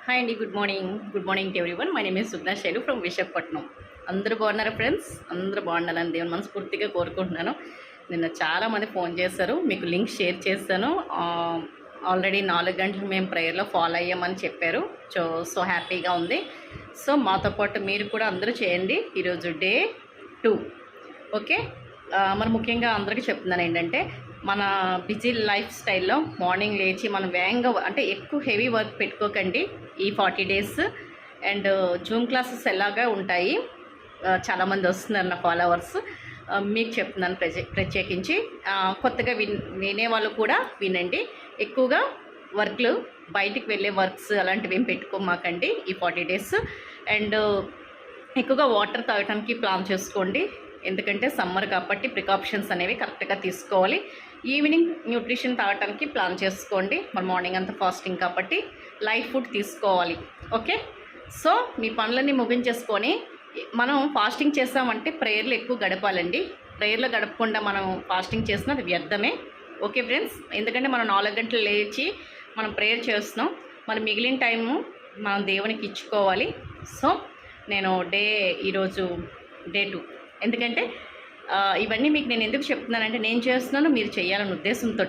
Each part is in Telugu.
హాయ్ అండి. Good morning to everyone. My name is Sugna Shailu from Visakhapatnam. అందరూ బాగున్నారా ఫ్రెండ్స్? అందరూ బాగుండాలని దేవుని మనస్ఫూర్తిగా కోరుకుంటున్నాను. నిన్న చాలామంది ఫోన్ చేశారు, మీకు లింక్ షేర్ చేశాను. ఆల్రెడీ 4 గంటలు మేము ప్రేయర్లో ఫాలో అయ్యామని చెప్పారు. సో హ్యాపీగా ఉంది. సో మాతో పాటు మీరు కూడా అందరూ చేయండి. ఈరోజు డే 2. ఓకే. మరి ముఖ్యంగా అందరికీ చెప్తున్నాను ఏంటంటే, మన బిజీ లైఫ్ స్టైల్లో మార్నింగ్ లేచి మనం వేగంగా అంటే ఎక్కువ హెవీ వర్క్ పెట్టుకోకండి ఈ 40 డేస్. అండ్ జూమ్ క్లాసెస్ ఎలాగా ఉంటాయి, చాలామంది వస్తున్నారు నా ఫాలోవర్స్. మీకు చెప్తున్నాను ప్రత్యేకించి కొత్తగా వినే వాళ్ళు కూడా వినండి. ఎక్కువగా వర్క్లు బయటికి వెళ్ళే వర్క్స్ అలాంటివి ఏం పెట్టుకోమాకండి ఈ 40 డేస్. అండ్ ఎక్కువగా వాటర్ తాగడానికి ప్లాన్ చేసుకోండి, ఎందుకంటే సమ్మర్ కాబట్టి ప్రికాషన్స్ అనేవి కరెక్ట్గా తీసుకోవాలి. ఈవినింగ్ న్యూట్రిషన్ తాగడానికి ప్లాన్ చేసుకోండి. మరి మార్నింగ్ అంతా ఫాస్టింగ్ కాబట్టి లైట్ ఫుడ్ తీసుకోవాలి. ఓకే. సో మీ పనులన్నీ ముగించేసుకొని మనం ఫాస్టింగ్ చేస్తామంటే ప్రేయర్లు ఎక్కువ గడపాలండి. ప్రేయర్లో గడపకుండా మనం ఫాస్టింగ్ చేసినా అది వ్యర్థమే. ఓకే ఫ్రెండ్స్, ఎందుకంటే మనం 4 గంటలు లేచి మనం ప్రేయర్ చేస్తున్నాం, మరి మిగిలిన టైము మనం దేవునికి ఇచ్చుకోవాలి. సో నేను ఈరోజు డే 2. ఎందుకంటే ఇవన్నీ మీకు నేను ఎందుకు చెప్తున్నానంటే, నేను చేస్తున్నాను, మీరు చేయాలనే ఉద్దేశంతో.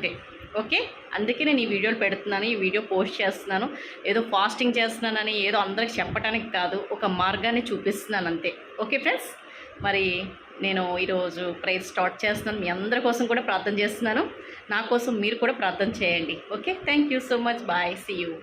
ఓకే. అందుకే నేను ఈ వీడియోలు పెడుతున్నాను, ఈ వీడియో పోస్ట్ చేస్తున్నాను. ఏదో ఫాస్టింగ్ చేస్తున్నానని ఏదో అందరికి చెప్పడానికి కాదు, ఒక మార్గాన్ని చూపిస్తున్నాను అంతే. ఓకే ఫ్రెండ్స్, మరి నేను ఈరోజు ప్రేయర్ స్టార్ట్ చేస్తున్నాను. మీ అందరి కోసం కూడా ప్రార్థన చేస్తున్నాను. నా కోసం మీరు కూడా ప్రార్థన చేయండి. Okay. Thank you so much. Bye. See you.